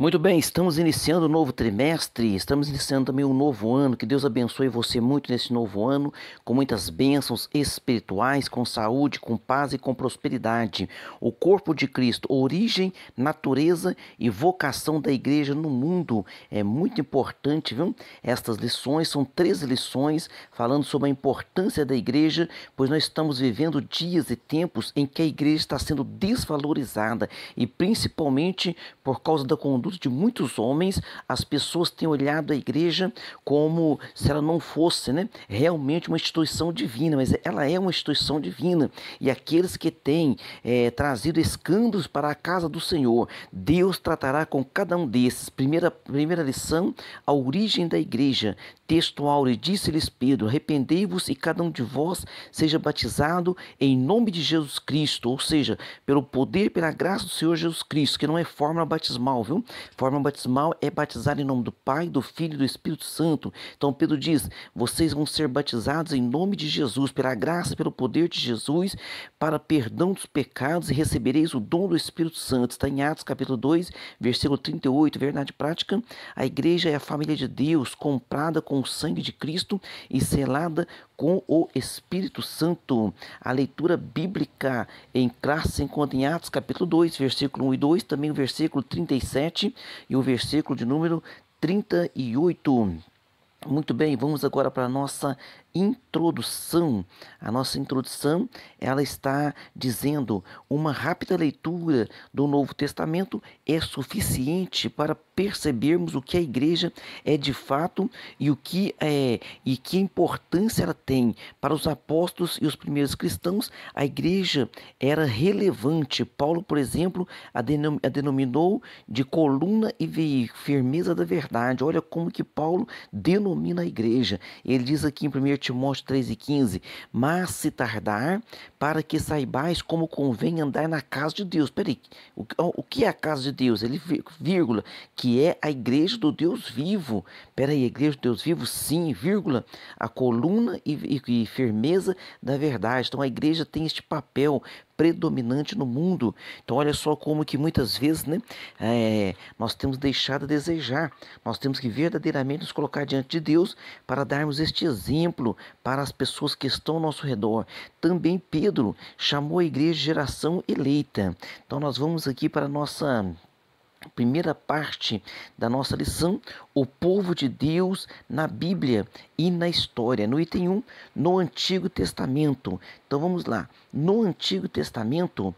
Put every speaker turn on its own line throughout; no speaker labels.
Muito bem, estamos iniciando um novo trimestre, estamos iniciando também um novo ano. Que Deus abençoe você muito nesse novo ano, com muitas bênçãos espirituais, com saúde, com paz e com prosperidade. O corpo de Cristo, origem, natureza e vocação da igreja no mundo. É muito importante, viu? Estas lições são 13 lições falando sobre a importância da igreja, pois nós estamos vivendo dias e tempos em que a igreja está sendo desvalorizada e principalmente por causa da conduta de muitos homens, as pessoas têm olhado a igreja como se ela não fosse, realmente uma instituição divina, mas ela é uma instituição divina. E aqueles que têm trazido escândalos para a casa do Senhor, Deus tratará com cada um desses. Primeira lição, a origem da igreja. Texto áureo, disse-lhes Pedro: arrependei-vos e cada um de vós seja batizado em nome de Jesus Cristo, ou seja, pelo poder, pela graça do Senhor Jesus Cristo, que não é fórmula batismal, viu? Forma batismal é batizar em nome do Pai, do Filho e do Espírito Santo. Então Pedro diz: vocês vão ser batizados em nome de Jesus, pela graça, pelo poder de Jesus, para perdão dos pecados, e recebereis o dom do Espírito Santo. Está em Atos capítulo 2, versículo 38, verdade prática. A igreja é a família de Deus, comprada com o sangue de Cristo e selada com o Espírito Santo. A leitura bíblica em classe se encontra em Atos capítulo 2, versículo 1 e 2, também o versículo 37 e o versículo de número 38. Muito bem, vamos agora para a nossa introdução. A nossa introdução, ela está dizendo: uma rápida leitura do Novo Testamento é suficiente para percebermos o que a igreja é de fato e que importância ela tem. Para os apóstolos e os primeiros cristãos, a igreja era relevante. Paulo, por exemplo, a denominou de coluna e firmeza da verdade. Olha como que Paulo denomina a igreja. Ele diz aqui em 1 Timóteo 3,15: mas se tardar, para que saibais como convém andar na casa de Deus. Peraí, o que é a casa de Deus? Ele, vírgula, que é a igreja do Deus vivo. Peraí, a igreja do Deus vivo? Sim, vírgula, a coluna e firmeza da verdade. Então a igreja tem este papel predominante no mundo. Então olha só como que muitas vezes, nós temos deixado a desejar. Nós temos que verdadeiramente nos colocar diante de Deus para darmos este exemplo para as pessoas que estão ao nosso redor. Também Pedro chamou a igreja de geração eleita. Então nós vamos aqui para a nossa primeira parte da nossa lição: o povo de Deus na Bíblia e na história. No item 1, no Antigo Testamento. Então vamos lá. No Antigo Testamento,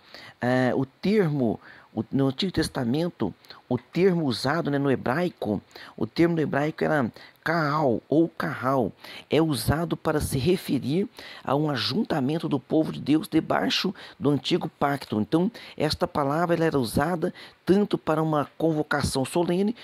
no Antigo Testamento, o termo usado, no hebraico, o termo no hebraico era Kaal ou Carral. É usado para se referir a um ajuntamento do povo de Deus debaixo do antigo pacto. Então, esta palavra ela era usada tanto para uma convocação solene,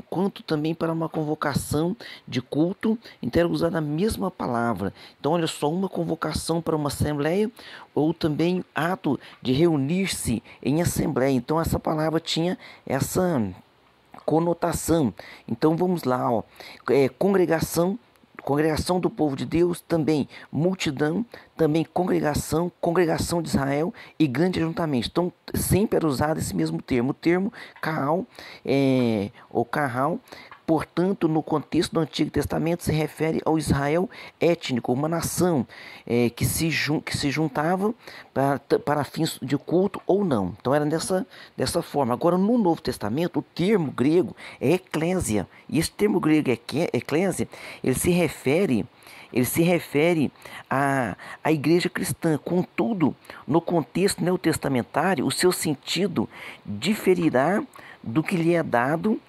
quanto também para uma convocação de culto. Então era usada a mesma palavra. Então olha só, uma convocação para uma assembleia ou também ato de reunir-se em assembleia. Então essa palavra tinha essa conotação. Então vamos lá, ó. Congregação do povo de Deus, também multidão, também congregação de Israel e grande ajuntamento. Então, sempre era usado esse mesmo termo, o termo Kaal, ou Carral. Portanto, no contexto do Antigo Testamento, se refere ao Israel étnico, uma nação que se juntava para fins de culto ou não. Então, era dessa forma. Agora, no Novo Testamento, o termo grego é eclésia. E esse termo grego, eclésia, ele se refere à igreja cristã. Contudo, no contexto neotestamentário, o seu sentido diferirá do que lhe é dado,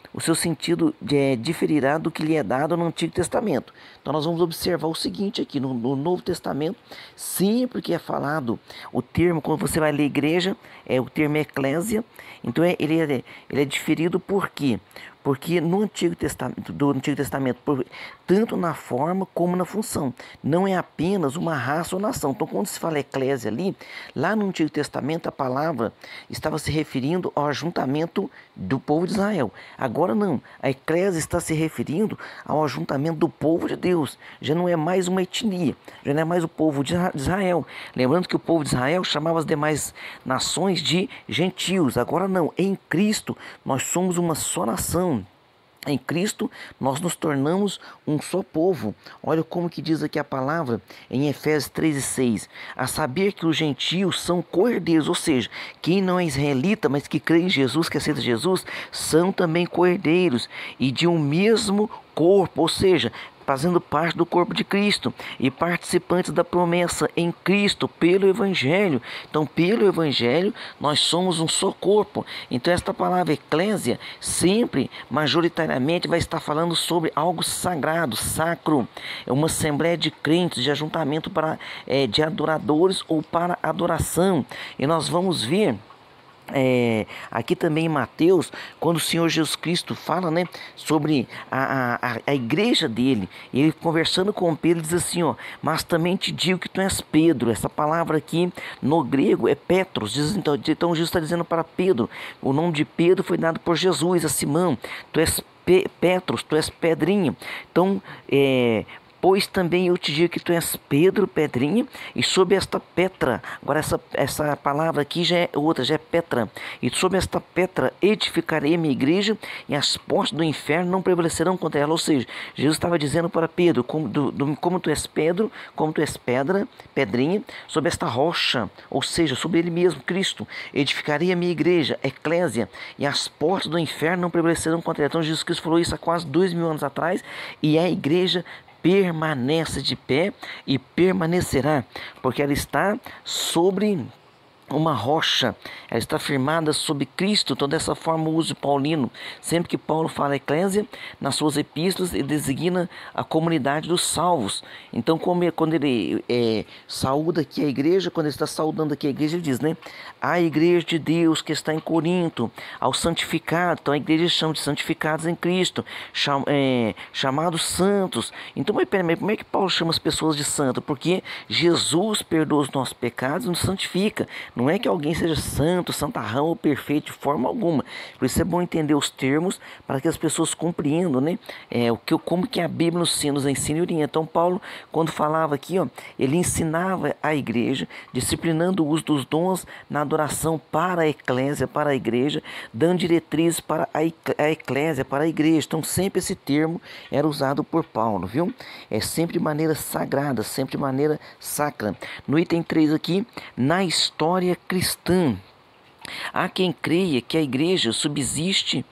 diferirá do que lhe é dado no Antigo Testamento. Então nós vamos observar o seguinte aqui, no Novo Testamento, sempre que é falado o termo, quando você vai ler igreja, o termo eclésia. Então ele é diferido por quê? porque no Antigo Testamento, tanto na forma como na função, não é apenas uma raça ou nação. Então, quando se fala eclésia ali, lá no Antigo Testamento a palavra estava se referindo ao ajuntamento do povo de Israel. Agora não, a eclésia está se referindo ao ajuntamento do povo de Deus. Já não é mais uma etnia, já não é mais o povo de Israel. Lembrando que o povo de Israel chamava as demais nações de gentios. Agora não, em Cristo nós somos uma só nação. Em Cristo nós nos tornamos um só povo. Olha como que diz aqui a palavra em Efésios 3:6. A saber que os gentios são cordeiros, ou seja, quem não é israelita, mas que crê em Jesus, que aceita Jesus, são também cordeiros e de um mesmo corpo, ou seja, fazendo parte do corpo de Cristo e participantes da promessa em Cristo pelo Evangelho. Então, pelo Evangelho, nós somos um só corpo. Então, esta palavra eclésia sempre, majoritariamente, vai estar falando sobre algo sagrado, sacro. É uma assembleia de crentes, de ajuntamento de adoradores ou para adoração. E nós vamos ver aqui também em Mateus, quando o Senhor Jesus Cristo fala, né, sobre a igreja dele, ele conversando com Pedro diz assim, ó, mas também te digo que tu és Pedro. Essa palavra aqui no grego é Petros. Então Jesus está dizendo para Pedro, o nome de Pedro foi dado por Jesus a Simão, tu és Petros, tu és pedrinha. Então pois também eu te digo que tu és Pedro, pedrinha, e sob esta Petra, agora essa palavra aqui já é outra, já é Petra, e sob esta Petra edificarei a minha igreja, e as portas do inferno não prevalecerão contra ela. Ou seja, Jesus estava dizendo para Pedro, como tu és Pedro, como tu és pedra, pedrinha, sob esta rocha, ou seja, sobre ele mesmo, Cristo, edificarei a minha igreja, eclésia, e as portas do inferno não prevalecerão contra ela. Então Jesus Cristo falou isso há quase 2000 anos atrás, e a igreja permanece de pé e permanecerá, porque ela está sobre uma rocha, ela está firmada sobre Cristo. Então, dessa forma, o uso paulino, sempre que Paulo fala eclésia, nas suas epístolas, ele designa a comunidade dos salvos. Então, quando ele saúda aqui a igreja, quando ele está saudando aqui a igreja, ele diz, né, a igreja de Deus que está em Corinto, aos santificados. Então, a igreja chama de santificados em Cristo, chamados santos. Então, mas como é que Paulo chama as pessoas de santo? Porque Jesus perdoa os nossos pecados e nos santifica. Não é que alguém seja santo, santarrão ou perfeito de forma alguma. Por isso é bom entender os termos para que as pessoas compreendam, né? Como que a Bíblia nos ensina e orienta. Então Paulo, quando falava aqui, ó, ele ensinava a igreja, disciplinando o uso dos dons na adoração para a eclésia, para a igreja, dando diretrizes para a eclésia, para a igreja. Então sempre esse termo era usado por Paulo, viu? É sempre de maneira sagrada, sempre de maneira sacra. No item 3 aqui, na história cristã, há quem creia que a igreja subsiste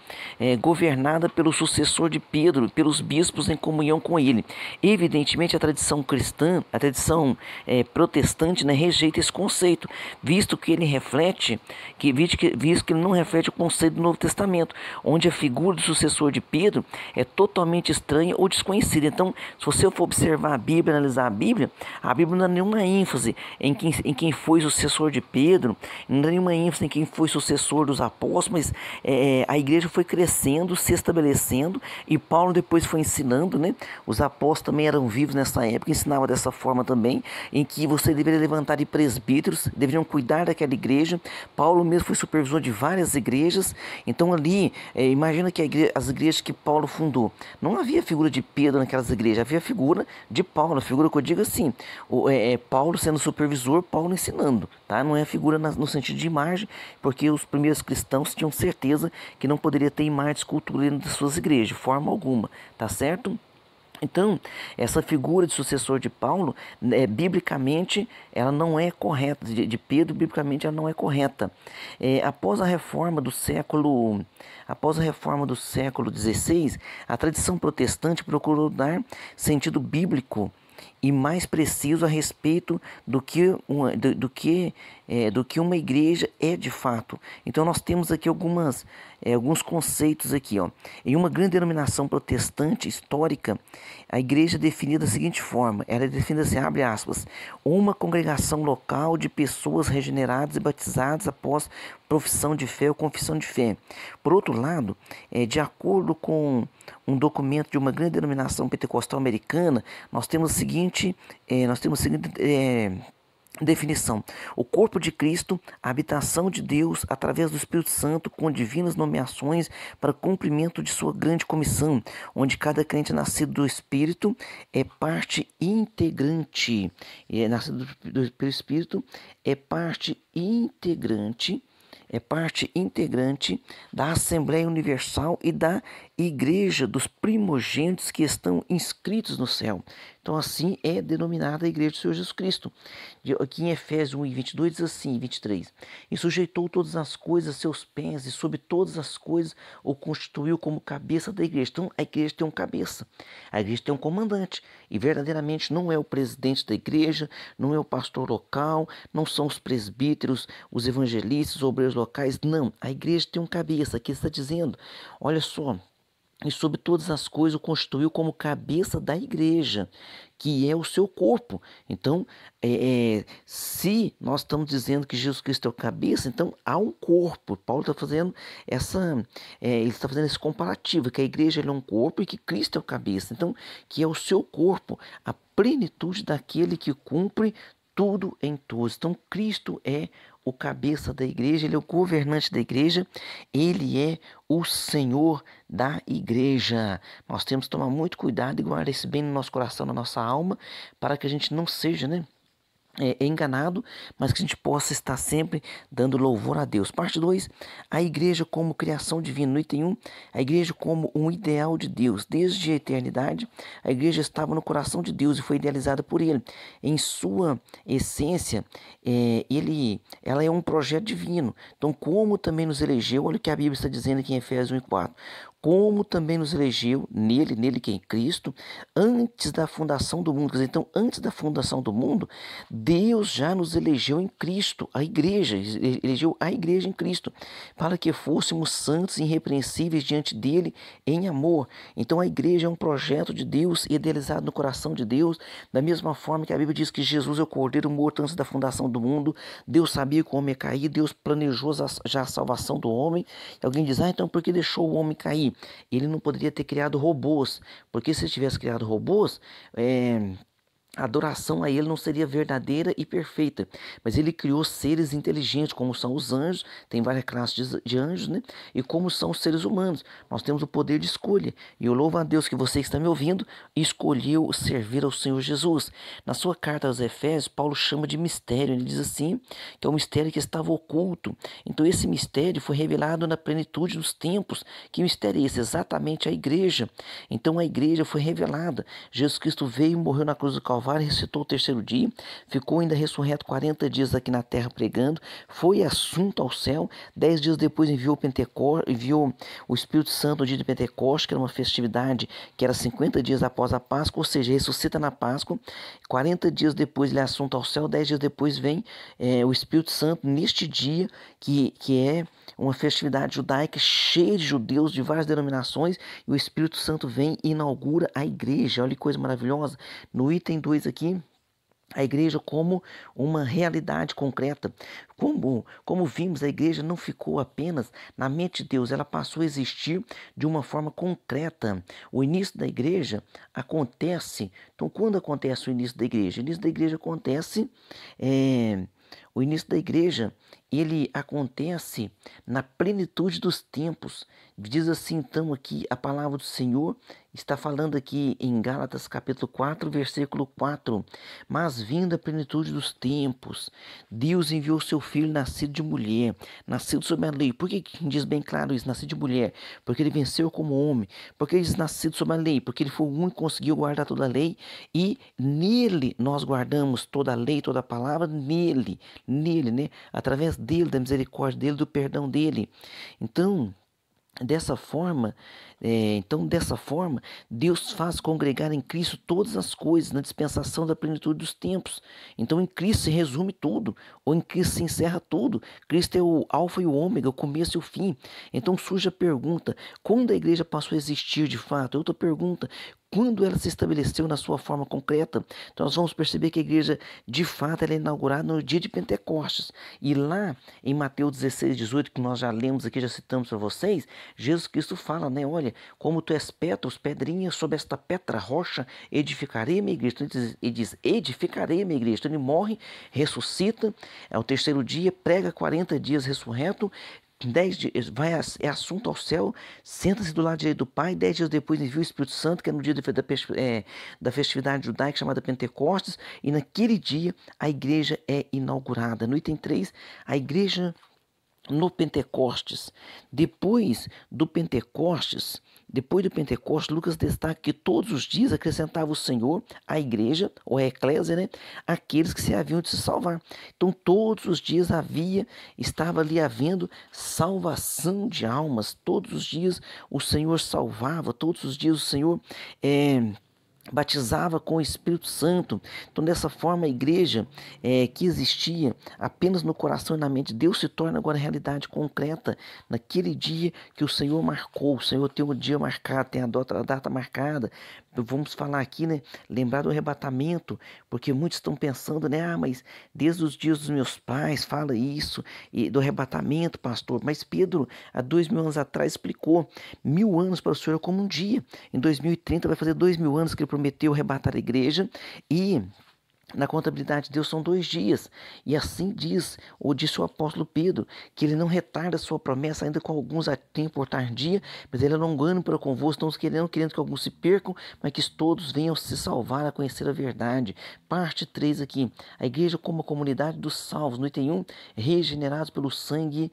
governada pelo sucessor de Pedro, pelos bispos em comunhão com ele. Evidentemente, a tradição cristã, a tradição protestante, né, rejeita esse conceito, visto que ele não reflete o conceito do Novo Testamento, onde a figura do sucessor de Pedro é totalmente estranha ou desconhecida. Então, se você for observar a Bíblia, analisar a Bíblia não dá nenhuma ênfase em quem foi o sucessor de Pedro, não dá nenhuma ênfase em quem foi sucessor dos apóstolos, mas a igreja foi crescendo, se estabelecendo, e Paulo depois foi ensinando, né? Os apóstolos também eram vivos nessa época, ensinavam dessa forma também, em que você deveria levantar de presbíteros, deveriam cuidar daquela igreja. Paulo mesmo foi supervisor de várias igrejas. Então ali, imagina que as igrejas que Paulo fundou, não havia figura de Pedro naquelas igrejas, havia figura de Paulo, a figura que eu digo assim, Paulo sendo supervisor, Paulo ensinando, tá? Não é figura no sentido de imagem, porque os primeiros cristãos tinham certeza que não poderia ter imagem de escultura dentro de suas igrejas, de forma alguma, tá certo? Então, essa figura de sucessor de Paulo, biblicamente, ela não é correta, de Pedro, biblicamente, ela não é correta. Após a reforma do século XVI, a tradição protestante procurou dar sentido bíblico e mais preciso a respeito do que uma igreja é de fato. Então nós temos aqui alguns conceitos aqui, ó. Em uma grande denominação protestante histórica, a igreja é definida da seguinte forma: ela é definida assim, abre aspas, uma congregação local de pessoas regeneradas e batizadas após profissão de fé ou confissão de fé. Por outro lado, de acordo com um documento de uma grande denominação pentecostal americana, nós temos a seguinte definição: o corpo de Cristo, a habitação de Deus através do Espírito Santo com divinas nomeações para cumprimento de sua grande comissão, onde cada crente nascido do Espírito é parte integrante. Nascido pelo Espírito é parte integrante da Assembleia Universal e da Igreja dos primogênitos que estão inscritos no céu. Então assim é denominada a Igreja do Senhor Jesus Cristo. Aqui em Efésios 1:22 diz assim, 23. E sujeitou todas as coisas a seus pés e sobre todas as coisas o constituiu como cabeça da igreja. Então a igreja tem um cabeça, a igreja tem um comandante. E verdadeiramente não é o presidente da igreja, não é o pastor local, não são os presbíteros, os evangelistas, os obreiros locais. Não, a igreja tem um cabeça. Aqui está dizendo, olha só, e sobre todas as coisas o constituiu como cabeça da igreja, que é o seu corpo. Então, se nós estamos dizendo que Jesus Cristo é o cabeça, então há um corpo. Paulo está fazendo ele está fazendo esse comparativo, que a igreja é um corpo e que Cristo é o cabeça. Então, que é o seu corpo, a plenitude daquele que cumpre tudo em todos. Então, Cristo é o cabeça da igreja, ele é o governante da igreja, ele é o Senhor da igreja. Nós temos que tomar muito cuidado e guardar isso bem no nosso coração, na nossa alma, para que a gente não seja, enganado, mas que a gente possa estar sempre dando louvor a Deus. Parte 2, a igreja como criação divina. No item 1, a igreja como um ideal de Deus. Desde a eternidade, a igreja estava no coração de Deus e foi idealizada por Ele. Em sua essência, ela é um projeto divino. Então, como também nos elegeu, olha o que a Bíblia está dizendo aqui em Efésios 1:4. Como também nos elegeu, nele que é em Cristo, antes da fundação do mundo. Quer dizer, então, antes da fundação do mundo, Deus já nos elegeu em Cristo, a igreja, elegeu a igreja em Cristo, para que fôssemos santos e irrepreensíveis diante dele em amor. Então, a igreja é um projeto de Deus, idealizado no coração de Deus, da mesma forma que a Bíblia diz que Jesus é o Cordeiro morto antes da fundação do mundo. Deus sabia que o homem ia cair, Deus planejou já a salvação do homem. E alguém diz, então por que deixou o homem cair? Ele não poderia ter criado robôs, porque se ele tivesse criado robôs, a adoração a ele não seria verdadeira e perfeita, mas ele criou seres inteligentes, como são os anjos, tem várias classes de anjos, né? E como são os seres humanos. Nós temos o poder de escolha, e eu louvo a Deus que você que está me ouvindo escolheu servir ao Senhor Jesus. Na sua carta aos Efésios, Paulo chama de mistério, ele diz assim, que é um mistério que estava oculto. Então esse mistério foi revelado na plenitude dos tempos. Que mistério é esse? Exatamente a igreja. Então a igreja foi revelada. Jesus Cristo veio e morreu na cruz do Calvário, ressuscitou o terceiro dia, ficou ainda ressurreto 40 dias aqui na terra pregando, foi assunto ao céu, 10 dias depois enviou o Espírito Santo no dia de Pentecostes, que era uma festividade que era 50 dias após a Páscoa, ou seja, ressuscita na Páscoa, 40 dias depois ele é assunto ao céu, 10 dias depois vem o Espírito Santo neste dia, que é uma festividade judaica cheia de judeus de várias denominações, e o Espírito Santo vem e inaugura a igreja. Olha que coisa maravilhosa. No item 2 aqui, a igreja como uma realidade concreta. Como vimos, a igreja não ficou apenas na mente de Deus, ela passou a existir de uma forma concreta. O início da igreja acontece. Então, quando acontece o início da igreja? O início da igreja acontece... O início da igreja, ele acontece na plenitude dos tempos. Diz assim, então, aqui a palavra do Senhor está falando aqui em Gálatas capítulo 4, versículo 4. Mas vindo a plenitude dos tempos, Deus enviou seu Filho nascido de mulher, nascido sob a lei. Por que diz bem claro isso, nascido de mulher? Porque ele venceu como homem. Porque ele diz nascido sob a lei? Porque ele foi o único que conseguiu guardar toda a lei, e nele nós guardamos toda a lei, toda a palavra, nele, né? Através dele, da misericórdia dele, do perdão dele. Então, Dessa forma, dessa forma, Deus faz congregar em Cristo todas as coisas, na dispensação da plenitude dos tempos. Então, em Cristo se resume tudo, ou em Cristo se encerra tudo. Cristo é o alfa e o ômega, o começo e o fim. Então, surge a pergunta: quando a igreja passou a existir de fato? Outra pergunta: quando ela se estabeleceu na sua forma concreta? Então nós vamos perceber que a igreja, de fato, ela é inaugurada no dia de Pentecostes. E lá em Mateus 16, 18, que nós já lemos aqui, já citamos para vocês, Jesus Cristo fala, né? Olha, como tu és Petros, pedrinha, sobre esta pedra rocha edificarei a minha igreja. Então ele diz, edificarei a minha igreja. Então ele morre, ressuscita, ao terceiro dia, prega 40 dias ressurreto, 10 dias, é assunto ao céu, senta-se do lado direito do Pai, 10 dias depois envia o Espírito Santo, que é no dia da festividade judaica chamada Pentecostes, e naquele dia a igreja é inaugurada. No item 3, a igreja no Pentecostes. Depois do Pentecostes, Lucas destaca que todos os dias acrescentava o Senhor à igreja, ou à eclésia, né, aqueles que se haviam de se salvar. Então, todos os dias estava ali havendo salvação de almas. Todos os dias o Senhor salvava, todos os dias o Senhor batizava com o Espírito Santo. Então, dessa forma, a igreja que existia apenas no coração e na mente de Deus se torna agora realidade concreta naquele dia que o Senhor marcou. O Senhor tem um dia marcado, tem a data marcada. Vamos falar aqui, né? Lembrar do arrebatamento, porque muitos estão pensando, né? Ah, mas desde os dias dos meus pais fala isso, e do arrebatamento, pastor. Mas Pedro, há 2000 anos atrás, explicou: 1000 anos para o Senhor é como um dia. Em 2030 vai fazer 2000 anos que ele prometeu arrebatar a igreja, e na contabilidade de Deus são 2 dias. E assim disse o apóstolo Pedro, que ele não retarda a sua promessa, ainda com alguns a tempo por tardia, mas ele é longano para convosco, não querendo que alguns se percam, mas que todos venham se salvar a conhecer a verdade. Parte 3 aqui, a igreja como a comunidade dos salvos. No item 1, regenerados pelo sangue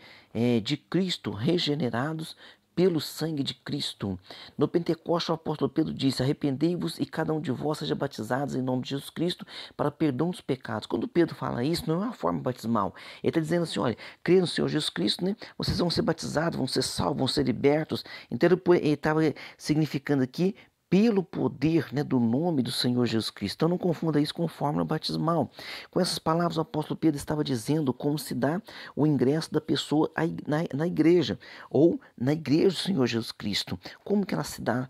de Cristo, regenerados pelo sangue de Cristo. No Pentecostes, o apóstolo Pedro disse: arrependei-vos e cada um de vós seja batizado em nome de Jesus Cristo para perdão dos pecados. Quando Pedro fala isso, não é uma forma batismal. Ele está dizendo assim: olha, crê no Senhor Jesus Cristo, né? Vocês vão ser batizados, vão ser salvos, vão ser libertos. Então ele estava significando aqui pelo poder, né, do nome do Senhor Jesus Cristo. Então não confunda isso com fórmula batismal. Com essas palavras, o apóstolo Pedro estava dizendo como se dá o ingresso da pessoa na igreja, ou na igreja do Senhor Jesus Cristo. Como que ela se dá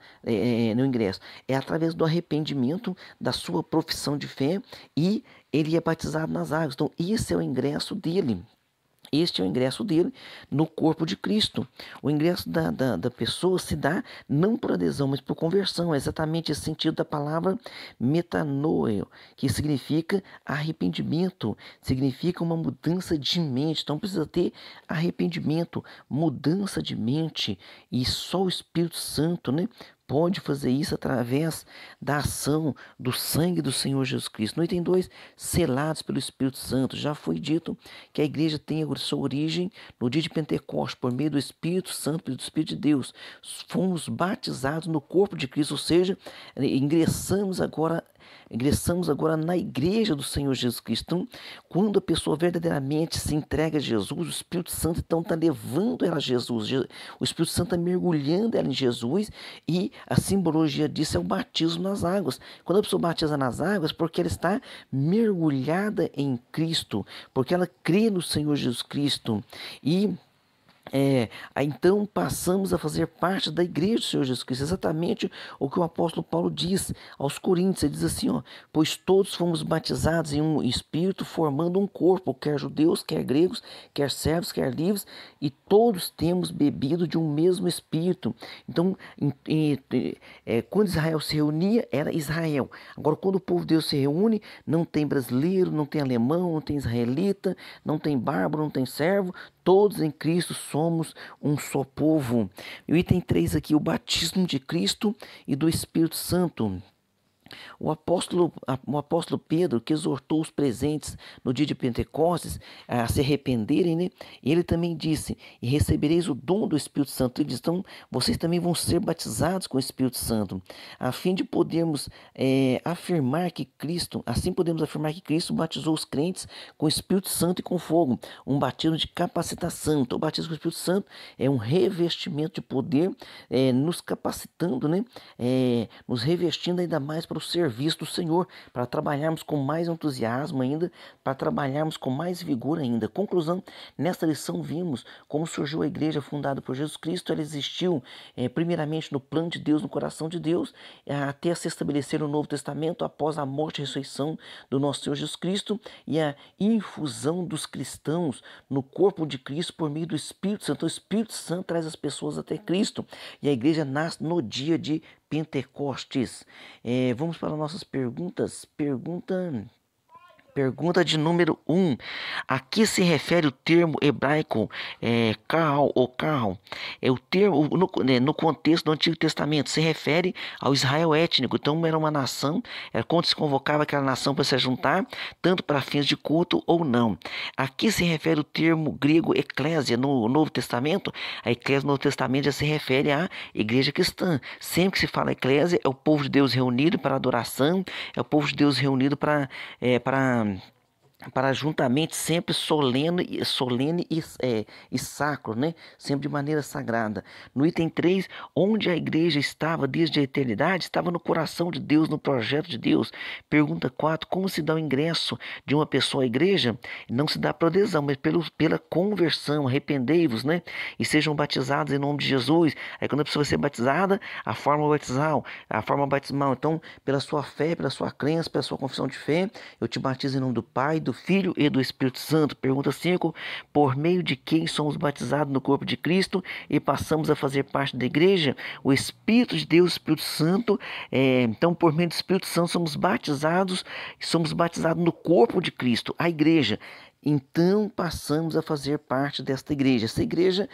no ingresso? É através do arrependimento da sua profissão de fé, e ele é batizado nas águas. Então esse é o ingresso dele. Este é o ingresso dele no corpo de Cristo. O ingresso da pessoa se dá não por adesão, mas por conversão. É exatamente esse sentido da palavra metanoia, que significa arrependimento, significa uma mudança de mente. Então precisa ter arrependimento, mudança de mente, e só o Espírito Santo, né, pode fazer isso através da ação do sangue do Senhor Jesus Cristo. No item 2, selados pelo Espírito Santo. Já foi dito que a igreja tem a sua origem no dia de Pentecostes, por meio do Espírito Santo e do Espírito de Deus. Fomos batizados no corpo de Cristo, ou seja, ingressamos agora na igreja do Senhor Jesus Cristo. Então, quando a pessoa verdadeiramente se entrega a Jesus, o Espírito Santo então está levando ela a Jesus. O Espírito Santo está mergulhando ela em Jesus, e a simbologia disso é o batismo nas águas. Quando a pessoa batiza nas águas, porque ela está mergulhada em Cristo, porque ela crê no Senhor Jesus Cristo. E então passamos a fazer parte da igreja do Senhor Jesus Cristo. Exatamente o que o apóstolo Paulo diz aos Coríntios. Ele diz assim: pois todos fomos batizados em um espírito, formando um corpo, quer judeus, quer gregos, quer servos, quer livres, e todos temos bebido de um mesmo espírito. Então, quando Israel se reunia, era Israel. Agora, quando o povo de Deus se reúne, não tem brasileiro, não tem alemão, não tem israelita, não tem bárbaro, não tem servo, todos em Cristo somos um só povo. E o item 3 aqui, o batismo de Cristo e do Espírito Santo. O apóstolo Pedro, que exortou os presentes no dia de Pentecostes a se arrependerem, né? Ele também disse: E recebereis o dom do Espírito Santo. Ele diz: Então, vocês também vão ser batizados com o Espírito Santo, a fim de podermos afirmar que Cristo, assim podemos afirmar que Cristo batizou os crentes com o Espírito Santo e com fogo, um batismo de capacitação. Então, o batismo com o Espírito Santo é um revestimento de poder, nos capacitando, né? Nos revestindo ainda mais para o serviço do Senhor, para trabalharmos com mais entusiasmo ainda, para trabalharmos com mais vigor ainda. Conclusão, nesta lição vimos como surgiu a igreja fundada por Jesus Cristo. Ela existiu primeiramente no plano de Deus, no coração de Deus, até se estabelecer no Novo Testamento após a morte e ressurreição do nosso Senhor Jesus Cristo e a infusão dos cristãos no corpo de Cristo por meio do Espírito Santo. O Espírito Santo traz as pessoas até Cristo e a igreja nasce no dia de Pentecostes. Vamos para nossas perguntas. Pergunta de número 1. A que se refere o termo hebraico Kahal ou Kahal? É o termo no contexto do Antigo Testamento, se refere ao Israel étnico. Então era uma nação, era quando se convocava aquela nação para se juntar, tanto para fins de culto ou não. A que se refere o termo grego eclésia no Novo Testamento? A eclésia no Novo Testamento já se refere à igreja cristã. Sempre que se fala eclésia, é o povo de Deus reunido para adoração, é o povo de Deus reunido para juntamente sempre solene e sacro, né? Sempre de maneira sagrada. No item 3, onde a igreja estava desde a eternidade, estava no coração de Deus, no projeto de Deus. Pergunta 4, como se dá o ingresso de uma pessoa à igreja? Não se dá por adesão, mas pela conversão. Arrependei-vos, né? E sejam batizados em nome de Jesus. Aí quando a pessoa vai ser batizada, a forma batismal, então, pela sua fé, pela sua crença, pela sua confissão de fé, eu te batizo em nome do Pai, do Filho e do Espírito Santo. Pergunta 5, por meio de quem somos batizados no corpo de Cristo e passamos a fazer parte da igreja? O Espírito de Deus, o Espírito Santo. Então, por meio do Espírito Santo, somos batizados no corpo de Cristo, a igreja. Então passamos a fazer parte desta igreja. Essa igreja,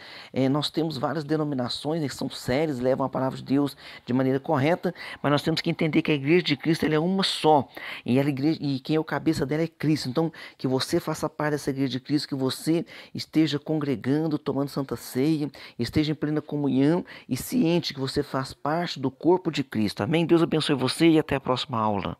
nós temos várias denominações, que são sérias, levam a palavra de Deus de maneira correta, mas nós temos que entender que a igreja de Cristo ela é uma só, e quem é o cabeça dela é Cristo. Então, que você faça parte dessa igreja de Cristo, que você esteja congregando, tomando santa ceia, esteja em plena comunhão e ciente que você faz parte do corpo de Cristo. Amém? Deus abençoe você e até a próxima aula.